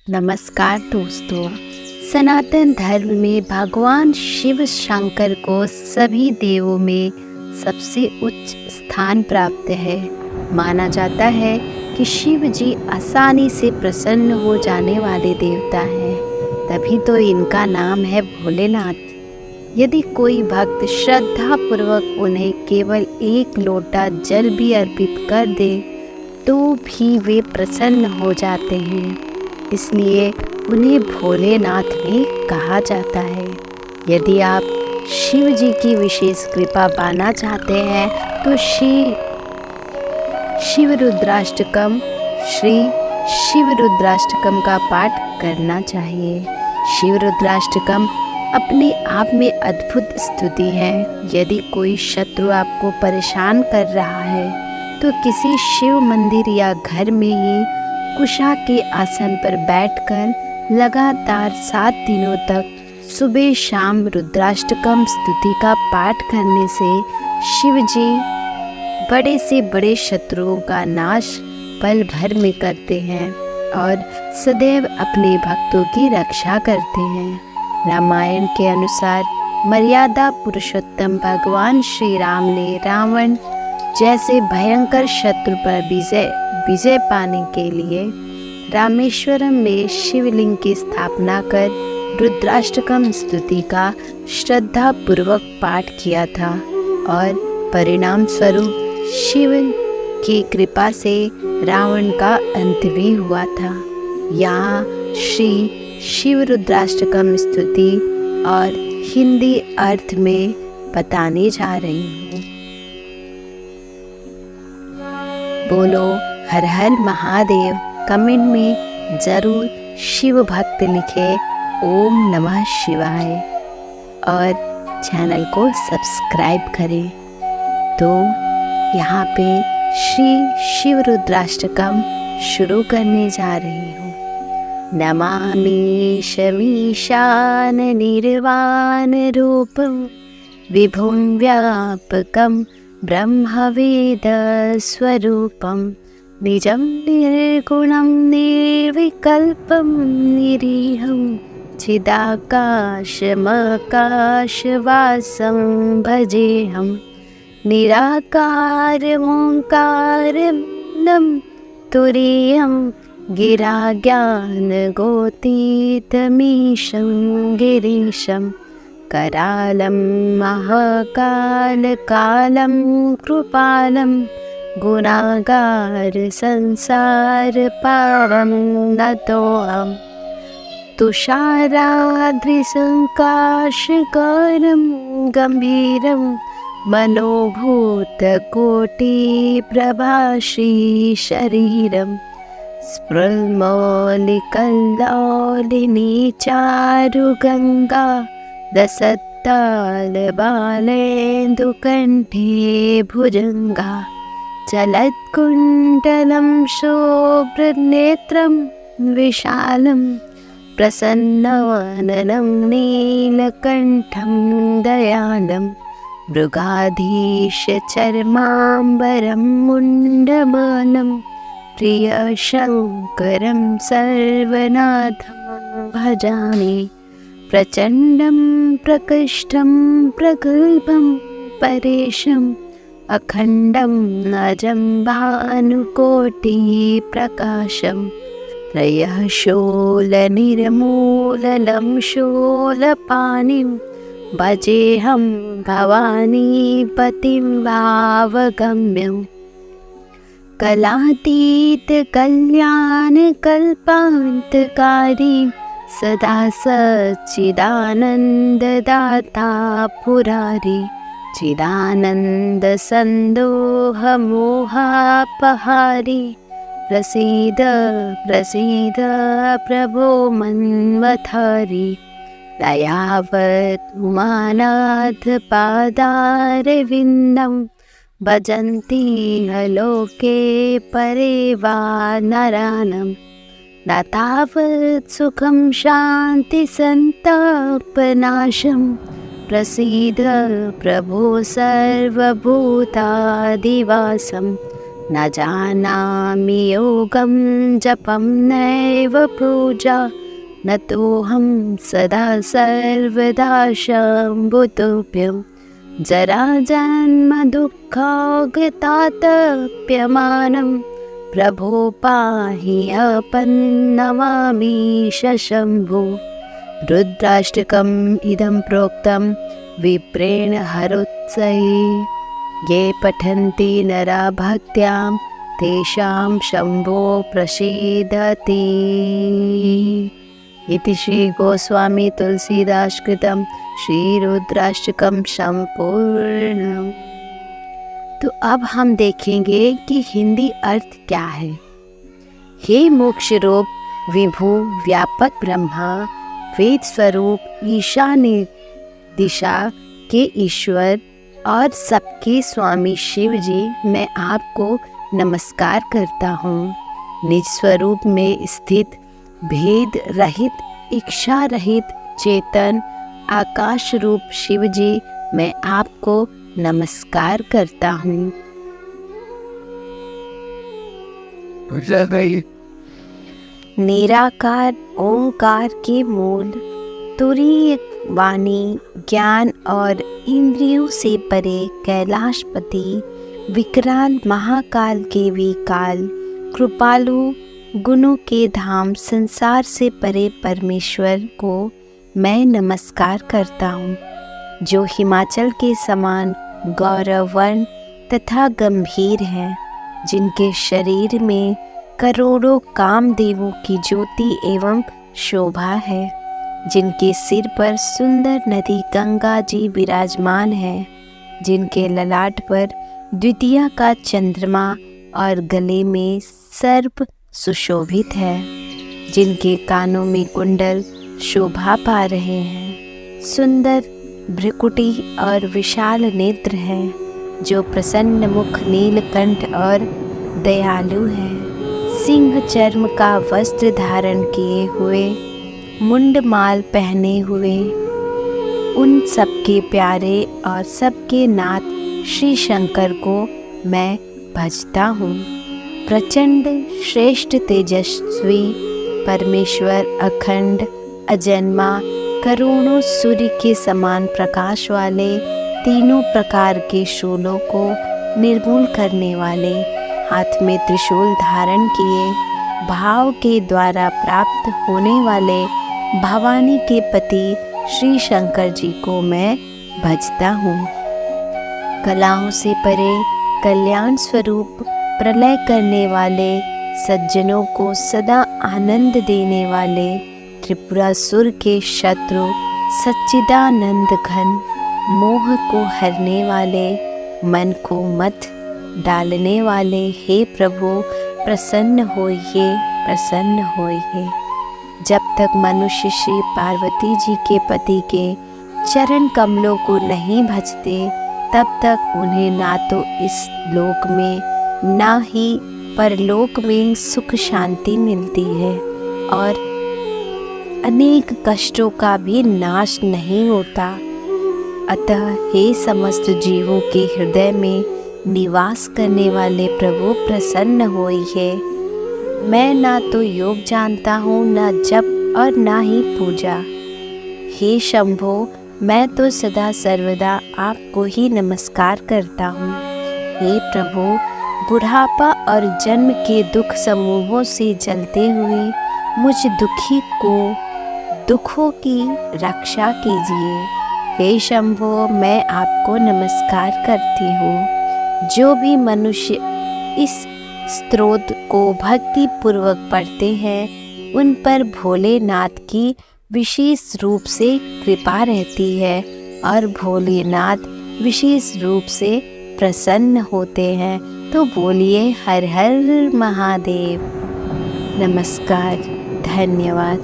नमस्कार दोस्तों। सनातन धर्म में भगवान शिव शंकर को सभी देवों में सबसे उच्च स्थान प्राप्त है। माना जाता है कि शिव जी आसानी से प्रसन्न हो जाने वाले देवता हैं, तभी तो इनका नाम है भोलेनाथ। यदि कोई भक्त श्रद्धा पूर्वक उन्हें केवल एक लोटा जल भी अर्पित कर दे तो भी वे प्रसन्न हो जाते हैं, इसलिए उन्हें भोलेनाथ भी कहा जाता है। यदि आप शिव जी की विशेष कृपा पाना चाहते हैं तो शिव रुद्राष्टकम का पाठ करना चाहिए। शिव रुद्राष्टकम अपने आप में अद्भुत स्तुति है। यदि कोई शत्रु आपको परेशान कर रहा है तो किसी शिव मंदिर या घर में ही कुशा के आसन पर बैठकर लगातार 7 दिनों तक सुबह शाम रुद्राष्टकम स्तुति का पाठ करने से शिव जी बड़े से बड़े शत्रुओं का नाश पल भर में करते हैं और सदैव अपने भक्तों की रक्षा करते हैं। रामायण के अनुसार मर्यादा पुरुषोत्तम भगवान श्री राम ने रावण जैसे भयंकर शत्रु पर विजय पाने के लिए रामेश्वरम में शिवलिंग की स्थापना कर रुद्राष्टकम स्तुति का श्रद्धा पूर्वक पाठ किया था और परिणाम स्वरूप शिव की कृपा से रावण का अंत भी हुआ था। यहाँ श्री शिव रुद्राष्टकम स्तुति और हिंदी अर्थ में बताने जा रही हूँ। बोलो हर हर महादेव। कमेंट में जरूर शिव भक्त लिखे ओम नमः शिवाय और चैनल को सब्सक्राइब करें। तो यहाँ पे श्री शिव रुद्राष्टकम शुरू करने जा रही हूँ। नमामि शमीशान निर्वाण रूपं विभुं व्यापकं ब्रह्मवेद स्वरूपं निजं निर्गुणं निर्विकल्पं निरीहं चिदाकाशमकाशवासं भजेऽहं निराकारमोङ्कारं तुरीयं गिराज्ञानगोतीतमीशं गिरीशं करालं महाकालकालं कृपालं गुणागार संसार पावं नतोऽहं तुषाराद्रिसङ्काशकारं गम्भीरं मनोभूतकोटिप्रभाषी शरीरं स्फुरन्मौलिकल्लोलिनी चारुगङ्गा दशतालबालेन्दुकण्ठे भुजङ्गा चलत्कुण्डलं शोभ्रनेत्रं विशालं प्रसन्नाननं नीलकण्ठं दयालं मृगाधीशचर्माम्बरं मुण्डमालं प्रियशङ्करं सर्वनाथं भजामि प्रचण्डं प्रकृष्टं प्रगल्भं परेशम् अखण्डं अजं भानुकोटिप्रकाशं त्रयशूलनिर्मूलनं शूलपाणिं भजेऽहं भवानीपतिं भावगम्यं कलातीतकल्याणकल्पान्तकारी सदा सच्चिदानन्ददाता पुरारी चिदानन्द सन्दोहमोहापहारी प्रसीद प्रसीद प्रभो मन्वथारी दयावत् उमानाथ पादारविन्दं भजन्ति लोके परे वा नरानं न तावत् सुखं शान्ति सन्तापनाशं प्रसीद प्रभो सर्वभूतादिवासं न जानामि योगं जपं नैव पूजा न तोऽहं सदा सर्वदा शम्भुतुभ्यं जराजन्म दुःखागतातप्यमानं प्रभो पाहि अपन्नमामीश शम्भो। रुद्राष्टकम् इदं प्रोक्तं विप्रेण हरोत्सहे ये पठन्ति नरा भक्त्यां तेषां शम्भो प्रसीदति। इति श्री गोस्वामी तुलसीदास कृतं श्री रुद्राष्टकम संपूर्णम्। तो अब हम देखेंगे कि हिंदी अर्थ क्या है। हे मोक्ष रूप विभु व्यापक ब्रह्मा, वेद स्वरूप ईशान्य दिशा के ईश्वर और सबके स्वामी शिव जी, मैं आपको नमस्कार करता हूँ। निज स्वरूप में स्थित भेद रहित इच्छा रहित चेतन आकाश रूप शिव जी, मैं आपको नमस्कार करता हूँ। निराकार ओंकार के मूल, तुरीय वाणी, ज्ञान और इंद्रियों से परे कैलाशपति, विकराल महाकाल के विकाल, कृपालु गुणों के धाम, संसार से परे परमेश्वर को मैं नमस्कार करता हूँ, जो हिमाचल के समान गौरवर्ण तथा गंभीर हैं, जिनके शरीर में करोड़ों कामदेवों की ज्योति एवं शोभा है, जिनके सिर पर सुंदर नदी गंगा जी विराजमान है, जिनके ललाट पर द्वितीया का चंद्रमा और गले में सर्प सुशोभित है, जिनके कानों में कुंडल शोभा पा रहे हैं, सुंदर भ्रुकुटी और विशाल नेत्र है, जो प्रसन्न मुख, नीलकंठ और दयालु है, सिंह चर्म का वस्त्र धारण किए हुए, मुंडमाल पहने हुए, उन सबके प्यारे और सबके नाथ श्री शंकर को मैं भजता हूँ। प्रचंड श्रेष्ठ तेजस्वी परमेश्वर, अखंड अजन्मा, करोड़ों सूर्य के समान प्रकाश वाले, तीनों प्रकार के शूलों को निर्मूल करने वाले, हाथ में त्रिशूल धारण किए, भाव के द्वारा प्राप्त होने वाले भवानी के पति श्री शंकर जी को मैं भजता हूँ। कलाओं से परे कल्याण स्वरूप प्रलय करने वाले, सज्जनों को सदा आनंद देने वाले, त्रिपुरासुर के शत्रु सच्चिदानंद घन, मोह को हरने वाले, मन को मत डालने वाले, हे प्रभु प्रसन्न होइए, प्रसन्न होइए। जब तक मनुष्य श्री पार्वती जी के पति के चरण कमलों को नहीं भजते, तब तक उन्हें ना तो इस लोक में ना ही परलोक में सुख शांति मिलती है और अनेक कष्टों का भी नाश नहीं होता। अतः हे समस्त जीवों के हृदय में निवास करने वाले प्रभु प्रसन्न होइए। मैं ना तो योग जानता हूँ, ना जप और ना ही पूजा। हे शंभो, मैं तो सदा सर्वदा आपको ही नमस्कार करता हूँ। हे प्रभु, बुढ़ापा और जन्म के दुख समूहों से जलते हुए मुझ दुखी को दुखों की रक्षा कीजिए। हे शंभो, मैं आपको नमस्कार करती हूँ। जो भी मनुष्य इस स्तोत्र को भक्ति पूर्वक पढ़ते हैं, उन पर भोलेनाथ की विशेष रूप से कृपा रहती है और भोलेनाथ विशेष रूप से प्रसन्न होते हैं। तो बोलिए हर हर महादेव। नमस्कार, धन्यवाद।